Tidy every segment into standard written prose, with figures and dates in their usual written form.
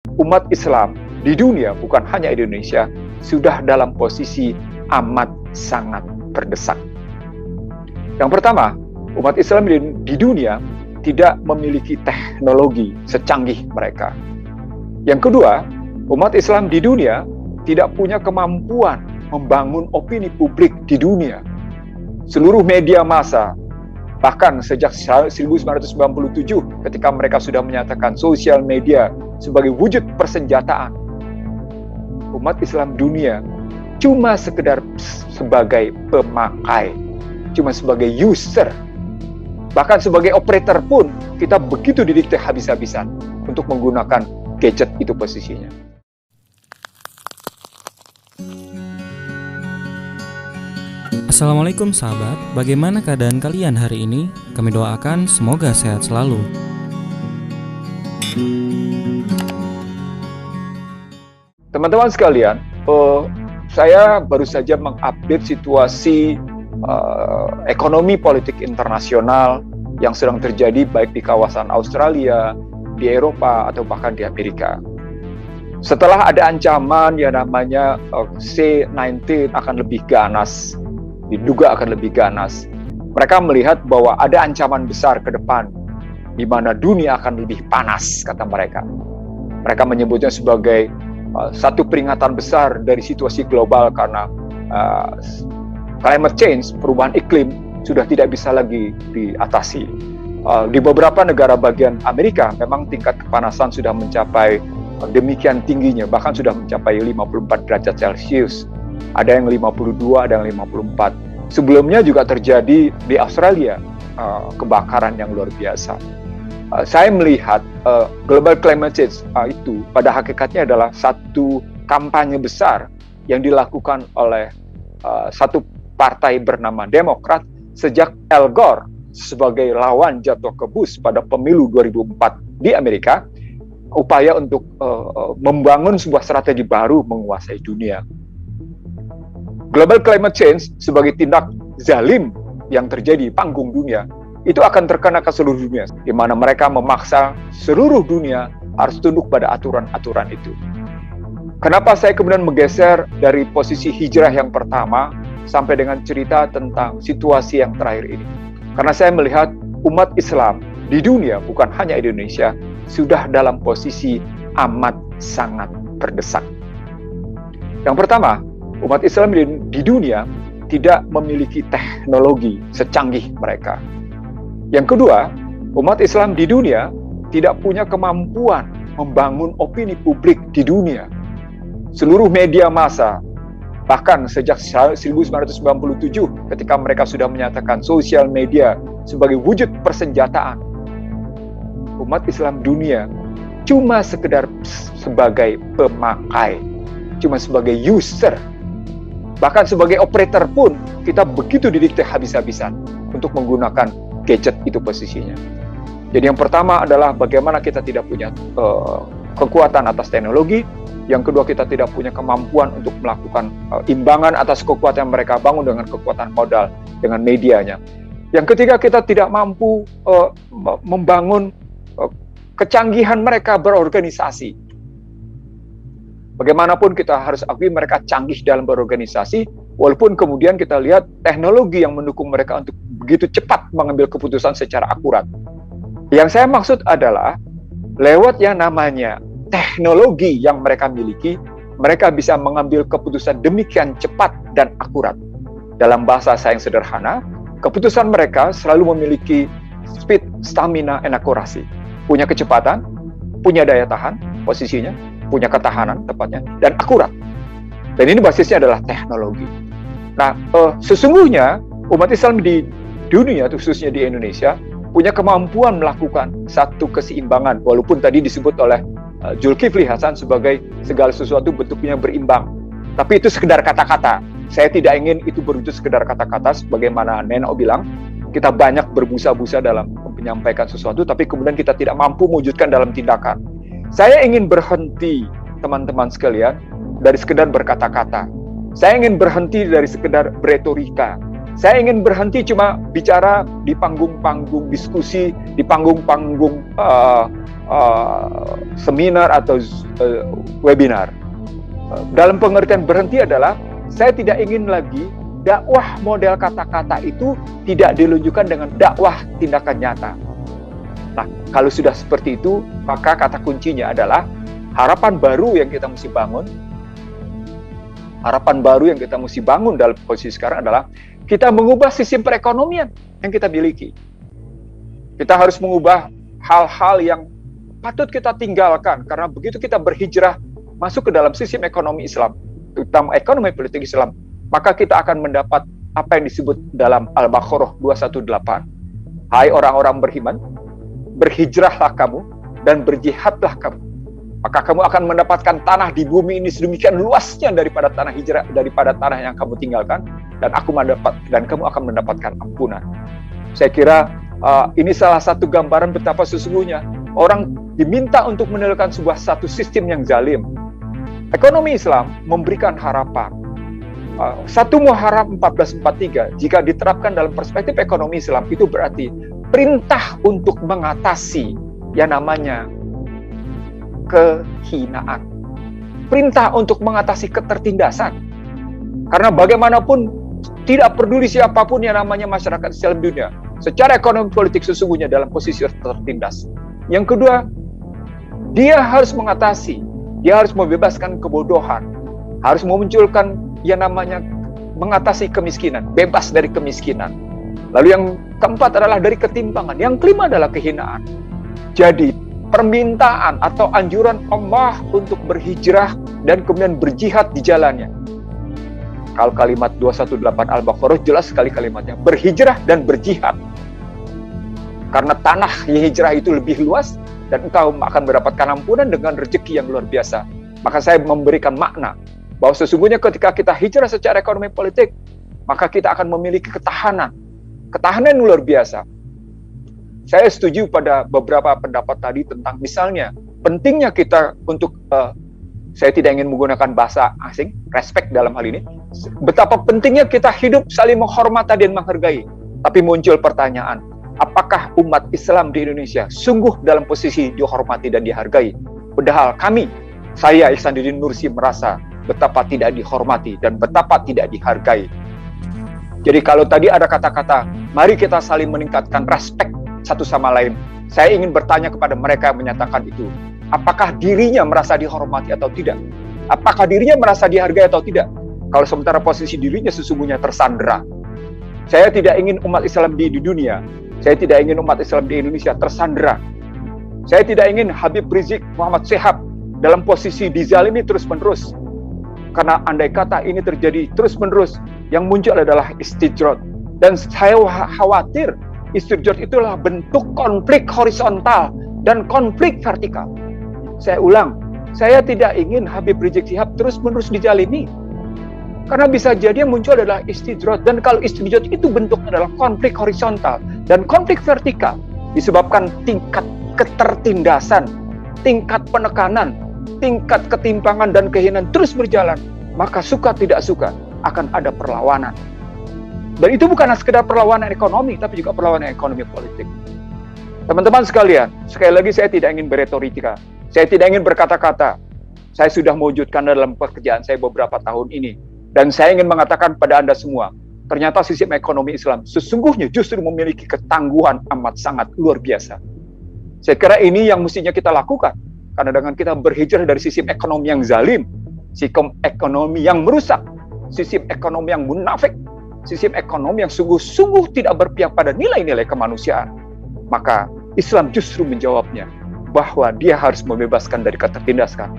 umat Islam di dunia, bukan hanya Indonesia, sudah dalam posisi amat sangat terdesak. Yang pertama, umat Islam di dunia tidak memiliki teknologi secanggih mereka. Yang kedua, umat Islam di dunia tidak punya kemampuan membangun opini publik di dunia. Seluruh media massa, bahkan sejak 1997 ketika mereka sudah menyatakan sosial media sebagai wujud persenjataan, umat Islam dunia cuma sekedar sebagai pemakai, cuma sebagai user. Bahkan sebagai operator pun kita begitu didikte habis-habisan untuk menggunakan gadget itu posisinya. Assalamualaikum sahabat, bagaimana keadaan kalian hari ini? Kami doakan semoga sehat selalu. Teman-teman sekalian, saya baru saja mengupdate situasi ekonomi politik internasional yang sedang terjadi baik di kawasan Australia, di Eropa, atau bahkan di Amerika. Setelah ada ancaman yang namanya C-19 akan lebih ganas, diduga akan lebih ganas, mereka melihat bahwa ada ancaman besar ke depan di mana dunia akan lebih panas, kata mereka. Mereka menyebutnya sebagai satu peringatan besar dari situasi global karena climate change, perubahan iklim, sudah tidak bisa lagi diatasi. Di beberapa negara bagian Amerika, memang tingkat kepanasan sudah mencapai demikian tingginya, bahkan sudah mencapai 54 derajat Celcius. Ada yang 52, ada yang 54. Sebelumnya juga terjadi di Australia, kebakaran yang luar biasa. Saya melihat global climate change itu pada hakikatnya adalah satu kampanye besar yang dilakukan oleh satu partai bernama Demokrat sejak Al Gore sebagai lawan jatuh ke Bush pada pemilu 2004 di Amerika, upaya untuk membangun sebuah strategi baru menguasai dunia. Global climate change sebagai tindak zalim yang terjadi di panggung dunia, itu akan terkena ke seluruh dunia, di mana mereka memaksa seluruh dunia harus tunduk pada aturan-aturan itu. Kenapa saya kemudian menggeser dari posisi hijrah yang pertama sampai dengan cerita tentang situasi yang terakhir ini? Karena saya melihat umat Islam di dunia, bukan hanya Indonesia, sudah dalam posisi amat sangat terdesak. Yang pertama, umat Islam di dunia tidak memiliki teknologi secanggih mereka. Yang kedua, umat Islam di dunia tidak punya kemampuan membangun opini publik di dunia. Seluruh media massa, bahkan sejak 1997 ketika mereka sudah menyatakan sosial media sebagai wujud persenjataan, umat Islam dunia cuma sekedar sebagai pemakai, cuma sebagai user. Bahkan sebagai operator pun kita begitu didikte habis-habisan untuk menggunakan gadget itu posisinya. Jadi yang pertama adalah bagaimana kita tidak punya kekuatan atas teknologi. Yang kedua, kita tidak punya kemampuan untuk melakukan imbangan atas kekuatan yang mereka bangun dengan kekuatan modal, dengan medianya. Yang ketiga, kita tidak mampu membangun kecanggihan mereka berorganisasi. Bagaimanapun kita harus akui mereka canggih dalam berorganisasi, walaupun kemudian kita lihat teknologi yang mendukung mereka untuk begitu cepat mengambil keputusan secara akurat. Yang saya maksud adalah lewat yang namanya teknologi yang mereka miliki, mereka bisa mengambil keputusan demikian cepat dan akurat. Dalam bahasa saya yang sederhana, keputusan mereka selalu memiliki speed, stamina, and accuracy. Punya kecepatan, punya daya tahan, posisinya, punya ketahanan tepatnya, dan akurat. Dan ini basisnya adalah teknologi. Nah, sesungguhnya umat Islam di dunia, khususnya di Indonesia, punya kemampuan melakukan satu keseimbangan, walaupun tadi disebut oleh Zulkifli Hasan sebagai segala sesuatu bentuknya berimbang. Tapi itu sekedar kata-kata. Saya tidak ingin itu berwujud sekedar kata-kata, sebagaimana Neno bilang, kita banyak berbusa-busa dalam menyampaikan sesuatu, tapi kemudian kita tidak mampu mewujudkan dalam tindakan. Saya ingin berhenti, teman-teman sekalian, dari sekedar berkata-kata. Saya ingin berhenti dari sekedar beretorika. Saya ingin berhenti cuma bicara di panggung-panggung diskusi, di panggung-panggung seminar atau webinar. Dalam pengertian berhenti adalah saya tidak ingin lagi dakwah model kata-kata itu tidak ditunjukkan dengan dakwah tindakan nyata. Nah, kalau sudah seperti itu, maka kata kuncinya adalah harapan baru yang kita mesti bangun. Harapan baru yang kita mesti bangun dalam posisi sekarang adalah kita mengubah sistem perekonomian yang kita miliki. Kita harus mengubah hal-hal yang patut kita tinggalkan, karena begitu kita berhijrah masuk ke dalam sistem ekonomi Islam, terutama ekonomi politik Islam, maka kita akan mendapat apa yang disebut dalam Al-Baqarah 218. Hai orang-orang beriman, berhijrahlah kamu dan berjihadlah kamu. Maka kamu akan mendapatkan tanah di bumi ini sedemikian luasnya daripada tanah hijrah, daripada tanah yang kamu tinggalkan, dan kamu akan mendapatkan ampunan. Saya kira ini salah satu gambaran betapa sesungguhnya orang diminta untuk meninggalkan satu sistem yang zalim. Ekonomi Islam memberikan harapan. 1 Muharram 1443, jika diterapkan dalam perspektif ekonomi Islam, itu berarti perintah untuk mengatasi yang namanya kehinaan. Perintah untuk mengatasi ketertindasan. Karena bagaimanapun, tidak peduli siapapun yang namanya masyarakat Islam dunia, secara ekonomi politik sesungguhnya dalam posisi tertindas. Yang kedua, dia harus mengatasi, dia harus membebaskan kebodohan, harus memunculkan yang namanya mengatasi kemiskinan, bebas dari kemiskinan. Lalu yang keempat adalah dari ketimpangan. Yang kelima adalah kehinaan. Jadi permintaan atau anjuran Allah untuk berhijrah dan kemudian berjihad di jalannya. Kalau kalimat 218 Al-Baqarah jelas sekali kalimatnya, berhijrah dan berjihad. Karena tanah hijrah itu lebih luas dan engkau akan mendapatkan ampunan dengan rezeki yang luar biasa. Maka saya memberikan makna bahwa sesungguhnya ketika kita hijrah secara ekonomi politik, maka kita akan memiliki ketahanan yang luar biasa. Saya setuju pada beberapa pendapat tadi tentang misalnya pentingnya kita untuk, saya tidak ingin menggunakan bahasa asing, respect dalam hal ini, betapa pentingnya kita hidup saling menghormati dan menghargai. Tapi muncul pertanyaan, apakah umat Islam di Indonesia sungguh dalam posisi dihormati dan dihargai? Padahal saya Ihsanuddin Nursi merasa betapa tidak dihormati dan betapa tidak dihargai. Jadi kalau tadi ada kata-kata, mari kita saling meningkatkan respect satu sama lain. Saya ingin bertanya kepada mereka yang menyatakan itu, apakah dirinya merasa dihormati atau tidak? Apakah dirinya merasa dihargai atau tidak? Kalau sementara posisi dirinya sesungguhnya tersandera. Saya tidak ingin umat Islam di dunia, saya tidak ingin umat Islam di Indonesia tersandera. Saya tidak ingin Habib Rizik Muhammad Syihab dalam posisi dizalimi terus-menerus. Karena andai kata ini terjadi terus-menerus, yang muncul adalah istijrad. Dan saya khawatir istijrad itulah bentuk konflik horizontal dan konflik vertikal. Saya ulang, saya tidak ingin Habib Rizik Syihab terus-menerus dizalimi. Karena bisa jadi yang muncul adalah istijrad. Dan kalau istijrad itu bentuknya adalah konflik horizontal dan konflik vertikal, disebabkan tingkat ketertindasan, tingkat penekanan, tingkat ketimpangan dan kehinaan terus berjalan, maka suka tidak suka akan ada perlawanan. Dan itu bukan sekedar perlawanan ekonomi, tapi juga perlawanan ekonomi politik. Teman-teman sekalian, sekali lagi saya tidak ingin berretorika, saya tidak ingin berkata-kata. Saya sudah mewujudkan dalam pekerjaan saya beberapa tahun ini. Dan saya ingin mengatakan pada Anda semua, ternyata sistem ekonomi Islam sesungguhnya justru memiliki ketangguhan amat sangat luar biasa. Saya kira ini yang mestinya kita lakukan. Karena dengan kita berhijrah dari sistem ekonomi yang zalim, sistem ekonomi yang merusak, sistem ekonomi yang munafik, sistem ekonomi yang sungguh-sungguh tidak berpihak pada nilai-nilai kemanusiaan, maka Islam justru menjawabnya bahwa dia harus membebaskan dari ketertindasan.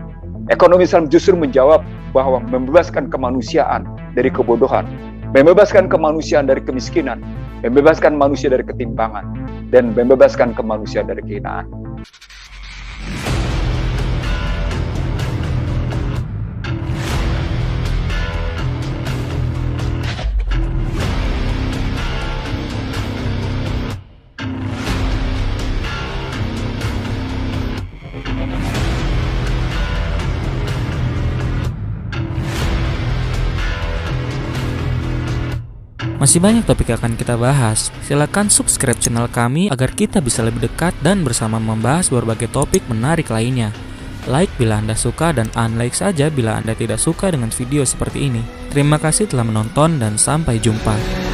Ekonomi Islam justru menjawab bahwa membebaskan kemanusiaan dari kebodohan, membebaskan kemanusiaan dari kemiskinan, membebaskan manusia dari ketimpangan, dan membebaskan kemanusiaan dari kehinaan. Masih banyak topik yang akan kita bahas. Silakan subscribe channel kami agar kita bisa lebih dekat dan bersama membahas berbagai topik menarik lainnya. Like bila Anda suka dan unlike saja bila Anda tidak suka dengan video seperti ini. Terima kasih telah menonton dan sampai jumpa.